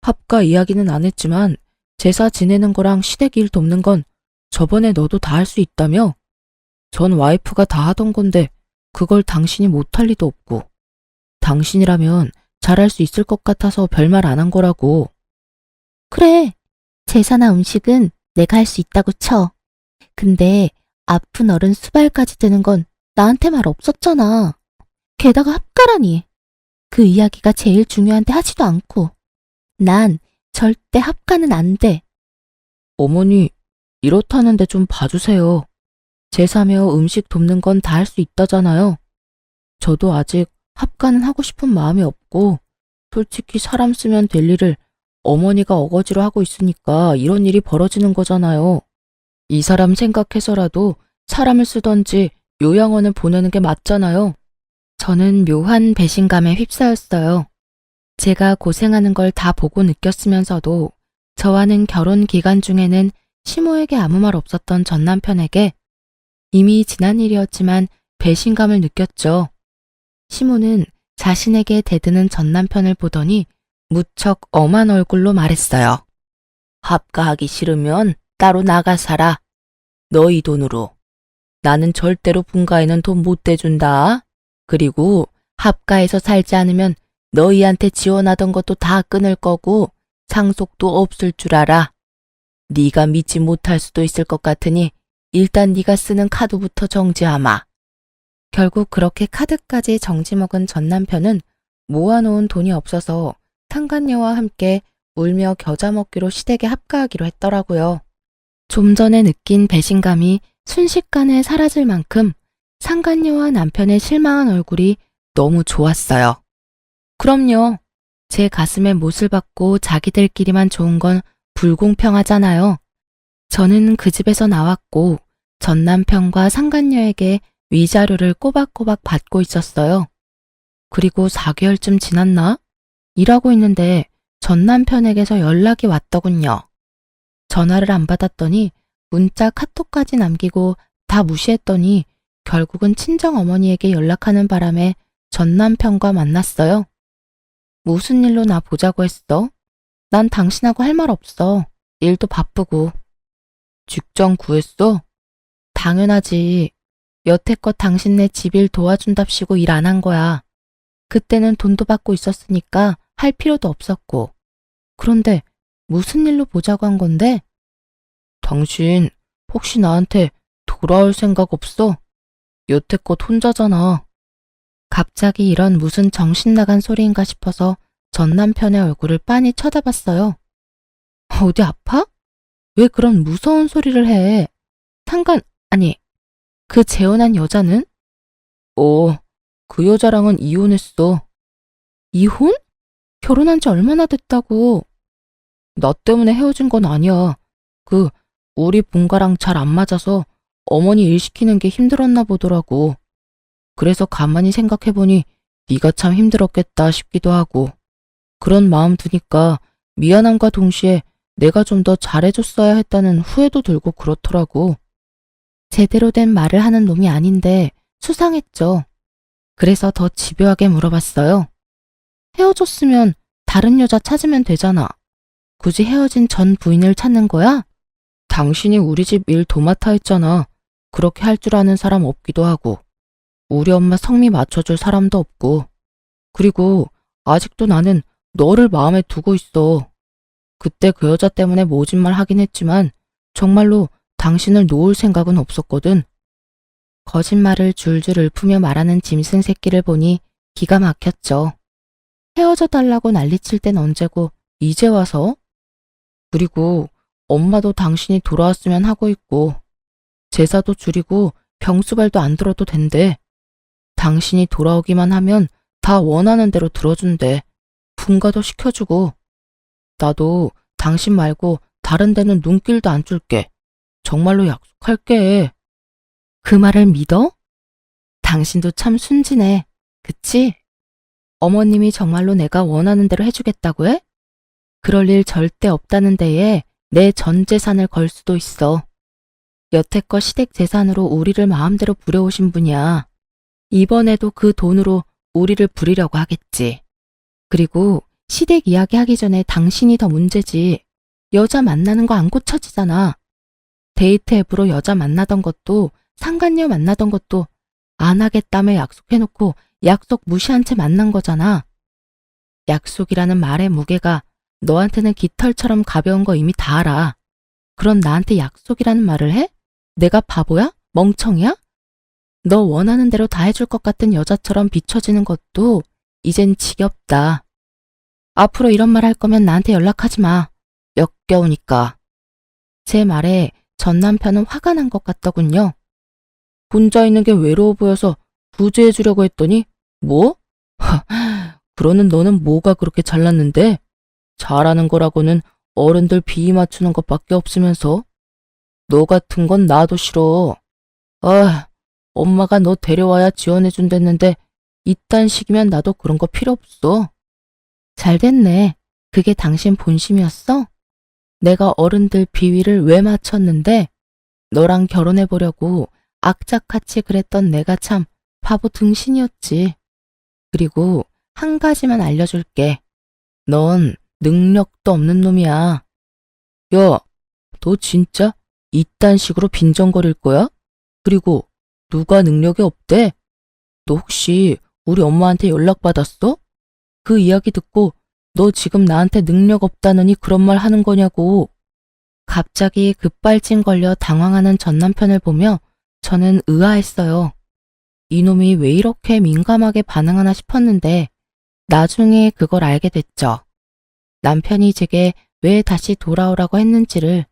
합가 이야기는 안 했지만 제사 지내는 거랑 시댁 일 돕는 건 저번에 너도 다 할 수 있다며? 전 와이프가 다 하던 건데 그걸 당신이 못할 리도 없고. 당신이라면 잘할 수 있을 것 같아서 별말 안 한 거라고. 그래, 제사나 음식은 내가 할 수 있다고 쳐. 근데 아픈 어른 수발까지 드는 건 나한테 말 없었잖아. 게다가 합가라니. 그 이야기가 제일 중요한데 하지도 않고. 난 절대 합가는 안 돼. 어머니, 이렇다는데 좀 봐주세요. 제사며 음식 돕는 건 다 할 수 있다잖아요. 저도 아직 합가는 하고 싶은 마음이 없고 솔직히 사람 쓰면 될 일을 어머니가 어거지로 하고 있으니까 이런 일이 벌어지는 거잖아요. 이 사람 생각해서라도 사람을 쓰던지 요양원을 보내는 게 맞잖아요. 저는 묘한 배신감에 휩싸였어요. 제가 고생하는 걸 다 보고 느꼈으면서도 저와는 결혼 기간 중에는 시모에게 아무 말 없었던 전 남편에게 이미 지난 일이었지만 배신감을 느꼈죠. 시모는 자신에게 대드는 전 남편을 보더니 무척 엄한 얼굴로 말했어요. 합가하기 싫으면 따로 나가 살아. 너희 돈으로. 나는 절대로 분가에는 돈 못 대준다. 그리고 합가해서 살지 않으면 너희한테 지원하던 것도 다 끊을 거고 상속도 없을 줄 알아. 네가 믿지 못할 수도 있을 것 같으니 일단 네가 쓰는 카드부터 정지하마. 결국 그렇게 카드까지 정지 먹은 전 남편은 모아놓은 돈이 없어서 상간녀와 함께 울며 겨자 먹기로 시댁에 합가하기로 했더라고요. 좀 전에 느낀 배신감이 순식간에 사라질 만큼 상간녀와 남편의 실망한 얼굴이 너무 좋았어요. 그럼요. 제 가슴에 못을 박고 자기들끼리만 좋은 건 불공평하잖아요. 저는 그 집에서 나왔고 전 남편과 상간녀에게 위자료를 꼬박꼬박 받고 있었어요. 그리고 4개월쯤 지났나? 일하고 있는데 전 남편에게서 연락이 왔더군요. 전화를 안 받았더니 문자 카톡까지 남기고 다 무시했더니 결국은 친정어머니에게 연락하는 바람에 전 남편과 만났어요. 무슨 일로 나 보자고 했어? 난 당신하고 할 말 없어. 일도 바쁘고. 직장 구했어? 당연하지. 여태껏 당신네 집일 도와준답시고 일 안 한 거야. 그때는 돈도 받고 있었으니까 할 필요도 없었고. 그런데 무슨 일로 보자고 한 건데? 당신 혹시 나한테 돌아올 생각 없어? 여태껏 혼자잖아. 갑자기 이런 무슨 정신 나간 소리인가 싶어서 전 남편의 얼굴을 빤히 쳐다봤어요. 어디 아파? 왜 그런 무서운 소리를 해? 아니, 그 재혼한 여자는? 그 여자랑은 이혼했어. 이혼? 결혼한 지 얼마나 됐다고. 나 때문에 헤어진 건 아니야. 우리 본가랑 잘 안 맞아서 어머니 일 시키는 게 힘들었나 보더라고. 그래서 가만히 생각해보니 네가 참 힘들었겠다 싶기도 하고. 그런 마음 드니까 미안함과 동시에 내가 좀 더 잘해줬어야 했다는 후회도 들고 그렇더라고. 제대로 된 말을 하는 놈이 아닌데 수상했죠. 그래서 더 집요하게 물어봤어요. 헤어졌으면 다른 여자 찾으면 되잖아. 굳이 헤어진 전 부인을 찾는 거야? 당신이 우리 집 일 도맡아 했잖아. 그렇게 할 줄 아는 사람 없기도 하고. 우리 엄마 성미 맞춰줄 사람도 없고. 그리고 아직도 나는 너를 마음에 두고 있어. 그때 그 여자 때문에 모진 말 하긴 했지만 정말로 당신을 놓을 생각은 없었거든. 거짓말을 줄줄 읊으며 말하는 짐승 새끼를 보니 기가 막혔죠. 헤어져 달라고 난리칠 땐 언제고 이제 와서? 그리고 엄마도 당신이 돌아왔으면 하고 있고 제사도 줄이고 병수발도 안 들어도 된대. 당신이 돌아오기만 하면 다 원하는 대로 들어준대. 분가도 시켜주고. 나도 당신 말고 다른 데는 눈길도 안 줄게. 정말로 약속할게. 그 말을 믿어? 당신도 참 순진해. 그치? 어머님이 정말로 내가 원하는 대로 해주겠다고 해? 그럴 일 절대 없다는 데에 내 전 재산을 걸 수도 있어. 여태껏 시댁 재산으로 우리를 마음대로 부려오신 분이야. 이번에도 그 돈으로 우리를 부리려고 하겠지. 그리고 시댁 이야기 하기 전에 당신이 더 문제지. 여자 만나는 거 안 고쳐지잖아. 데이트 앱으로 여자 만나던 것도 상간녀 만나던 것도 안 하겠다며 약속해놓고 약속 무시한 채 만난 거잖아. 약속이라는 말의 무게가 너한테는 깃털처럼 가벼운 거 이미 다 알아. 그럼 나한테 약속이라는 말을 해? 내가 바보야? 멍청이야? 너 원하는 대로 다 해줄 것 같은 여자처럼 비춰지는 것도 이젠 지겹다. 앞으로 이런 말 할 거면 나한테 연락하지 마. 역겨우니까. 제 말에 전 남편은 화가 난 것 같더군요. 혼자 있는 게 외로워 보여서 구제해 주려고 했더니 뭐? 그러는 너는 뭐가 그렇게 잘났는데? 잘하는 거라고는 어른들 비위 맞추는 것밖에 없으면서. 너 같은 건 나도 싫어. 아, 엄마가 너 데려와야 지원해 준댔는데 이딴 식이면 나도 그런 거 필요 없어. 잘 됐네. 그게 당신 본심이었어? 내가 어른들 비위를 왜 맞췄는데 너랑 결혼해 보려고 악착같이 그랬던 내가 참 바보 등신이었지. 그리고 한 가지만 알려줄게. 넌 능력도 없는 놈이야. 야, 너 진짜 이딴 식으로 빈정거릴 거야? 그리고 누가 능력이 없대? 너 혹시 우리 엄마한테 연락받았어? 그 이야기 듣고 너 지금 나한테 능력 없다느니 그런 말 하는 거냐고. 갑자기 급발진 걸려 당황하는 전 남편을 보며 저는 의아했어요. 이놈이 왜 이렇게 민감하게 반응하나 싶었는데 나중에 그걸 알게 됐죠. 남편이 제게 왜 다시 돌아오라고 했는지를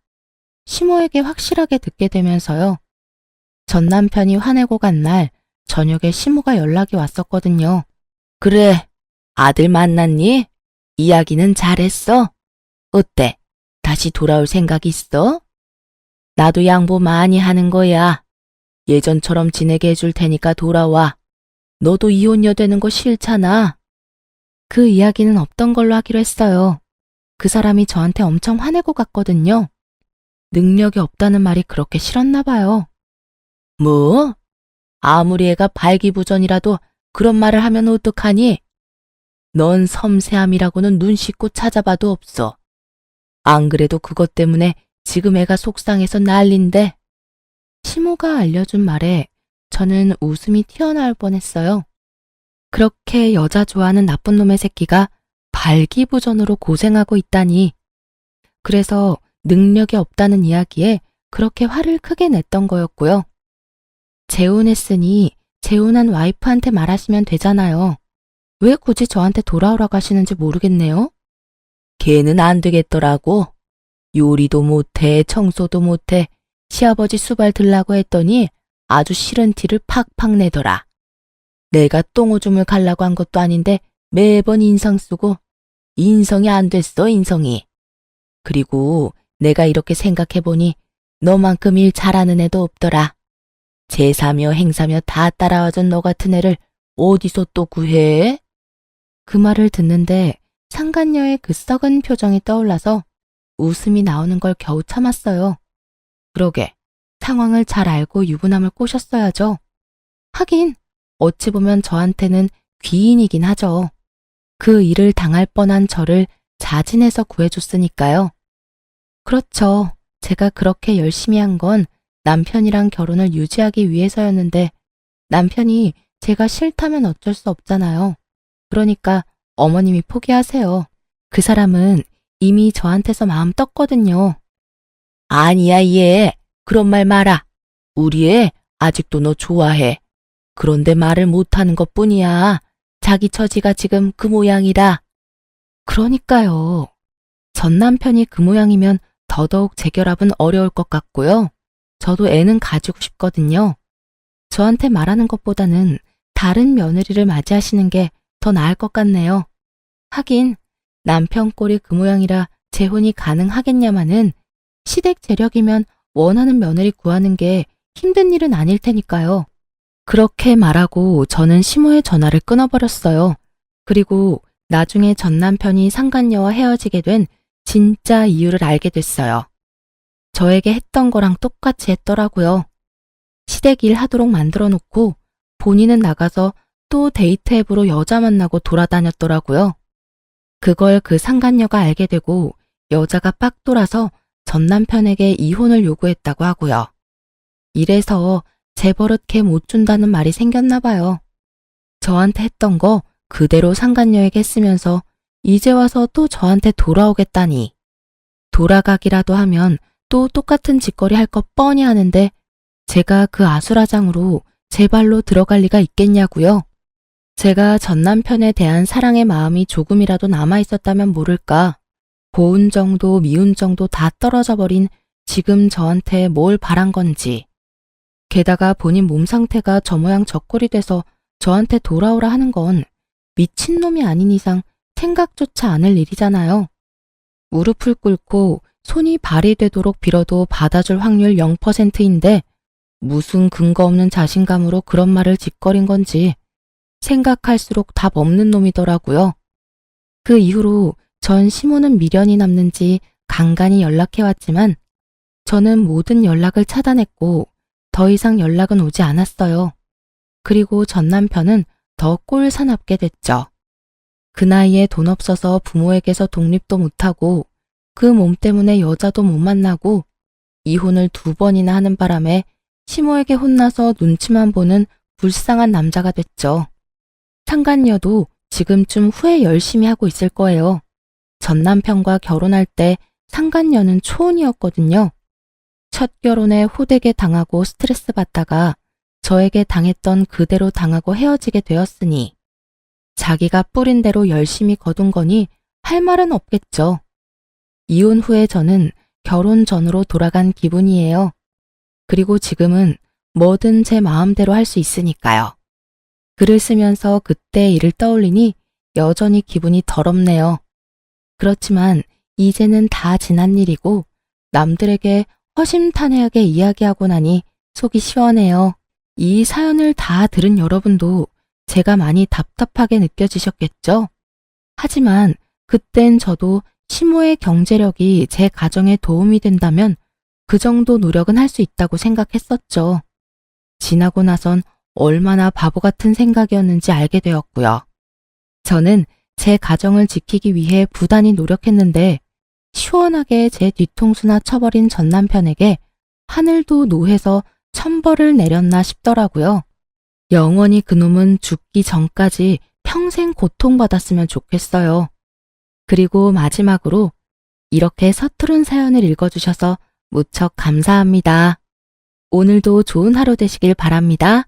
시모에게 확실하게 듣게 되면서요. 전 남편이 화내고 간 날 저녁에 시모가 연락이 왔었거든요. 그래, 아들 만났니? 이야기는 잘했어? 어때? 다시 돌아올 생각 있어? 나도 양보 많이 하는 거야. 예전처럼 지내게 해줄 테니까 돌아와. 너도 이혼녀 되는 거 싫잖아. 그 이야기는 없던 걸로 하기로 했어요. 그 사람이 저한테 엄청 화내고 갔거든요. 능력이 없다는 말이 그렇게 싫었나 봐요. 뭐? 아무리 애가 발기부전이라도 그런 말을 하면 어떡하니? 넌 섬세함이라고는 눈 씻고 찾아봐도 없어. 안 그래도 그것 때문에 지금 애가 속상해서 난린데. 시모가 알려준 말에 저는 웃음이 튀어나올 뻔했어요. 그렇게 여자 좋아하는 나쁜 놈의 새끼가 발기부전으로 고생하고 있다니. 그래서 능력이 없다는 이야기에 그렇게 화를 크게 냈던 거였고요. 재혼했으니 재혼한 와이프한테 말하시면 되잖아요. 왜 굳이 저한테 돌아오라고 하시는지 모르겠네요. 걔는 안 되겠더라고. 요리도 못해, 청소도 못해, 시아버지 수발 들라고 했더니 아주 싫은 티를 팍팍 내더라. 내가 똥오줌을 갈라고 한 것도 아닌데 매번 인상 쓰고 인성이 안 됐어, 인성이. 그리고 내가 이렇게 생각해보니 너만큼 일 잘하는 애도 없더라. 제사며 행사며 다 따라와준 너 같은 애를 어디서 또 구해? 그 말을 듣는데 상간녀의 그 썩은 표정이 떠올라서 웃음이 나오는 걸 겨우 참았어요. 그러게, 상황을 잘 알고 유부남을 꼬셨어야죠. 하긴 어찌 보면 저한테는 귀인이긴 하죠. 그 일을 당할 뻔한 저를 자진해서 구해줬으니까요. 그렇죠. 제가 그렇게 열심히 한 건 남편이랑 결혼을 유지하기 위해서였는데 남편이 제가 싫다면 어쩔 수 없잖아요. 그러니까 어머님이 포기하세요. 그 사람은 이미 저한테서 마음 떴거든요. 아니야, 얘. 그런 말 마라. 우리 애 아직도 너 좋아해. 그런데 말을 못하는 것뿐이야. 자기 처지가 지금 그 모양이라. 그러니까요. 전 남편이 그 모양이면 더더욱 재결합은 어려울 것 같고요. 저도 애는 가지고 싶거든요. 저한테 말하는 것보다는 다른 며느리를 맞이하시는 게 더 나을 것 같네요. 하긴 남편 꼴이 그 모양이라 재혼이 가능하겠냐마는 시댁 재력이면 원하는 며느리 구하는 게 힘든 일은 아닐 테니까요. 그렇게 말하고 저는 시모의 전화를 끊어버렸어요. 그리고 나중에 전 남편이 상간녀와 헤어지게 된 진짜 이유를 알게 됐어요. 저에게 했던 거랑 똑같이 했더라고요. 시댁 일 하도록 만들어 놓고 본인은 나가서 또 데이트 앱으로 여자 만나고 돌아다녔더라고요. 그걸 그 상간녀가 알게 되고 여자가 빡 돌아서 전 남편에게 이혼을 요구했다고 하고요. 이래서 제 버릇 걔 못 준다는 말이 생겼나 봐요. 저한테 했던 거 그대로 상간녀에게 했으면서 이제 와서 또 저한테 돌아오겠다니. 돌아가기라도 하면 또 똑같은 짓거리 할 것 뻔히 하는데 제가 그 아수라장으로 제 발로 들어갈 리가 있겠냐고요. 제가 전 남편에 대한 사랑의 마음이 조금이라도 남아있었다면 모를까. 고운 정도 미운 정도 다 떨어져 버린 지금 저한테 뭘 바란 건지. 게다가 본인 몸 상태가 저 모양 저 꼴이 돼서 저한테 돌아오라 하는 건 미친놈이 아닌 이상 생각조차 않을 일이잖아요. 무릎을 꿇고 손이 발이 되도록 빌어도 받아줄 확률 0%인데 무슨 근거 없는 자신감으로 그런 말을 짓거린 건지 생각할수록 답 없는 놈이더라고요. 그 이후로 전 시모는 미련이 남는지 간간히 연락해왔지만 저는 모든 연락을 차단했고 더 이상 연락은 오지 않았어요. 그리고 전 남편은 더 꼴사납게 됐죠. 그 나이에 돈 없어서 부모에게서 독립도 못하고 그 몸 때문에 여자도 못 만나고 이혼을 2번이나 하는 바람에 시모에게 혼나서 눈치만 보는 불쌍한 남자가 됐죠. 상간녀도 지금쯤 후회 열심히 하고 있을 거예요. 전 남편과 결혼할 때 상간녀는 초혼이었거든요. 첫 결혼에 호되게 당하고 스트레스 받다가 저에게 당했던 그대로 당하고 헤어지게 되었으니 자기가 뿌린 대로 열심히 거둔 거니 할 말은 없겠죠. 이혼 후에 저는 결혼 전으로 돌아간 기분이에요. 그리고 지금은 뭐든 제 마음대로 할 수 있으니까요. 글을 쓰면서 그때 일을 떠올리니 여전히 기분이 더럽네요. 그렇지만 이제는 다 지난 일이고 남들에게 허심탄회하게 이야기하고 나니 속이 시원해요. 이 사연을 다 들은 여러분도 제가 많이 답답하게 느껴지셨겠죠? 하지만 그땐 저도 시모의 경제력이 제 가정에 도움이 된다면 그 정도 노력은 할 수 있다고 생각했었죠. 지나고 나선 얼마나 바보 같은 생각이었는지 알게 되었고요. 저는 제 가정을 지키기 위해 부단히 노력했는데 시원하게 제 뒤통수나 쳐버린 전 남편에게 하늘도 노해서 천벌을 내렸나 싶더라고요. 영원히 그놈은 죽기 전까지 평생 고통받았으면 좋겠어요. 그리고 마지막으로 이렇게 서투른 사연을 읽어주셔서 무척 감사합니다. 오늘도 좋은 하루 되시길 바랍니다.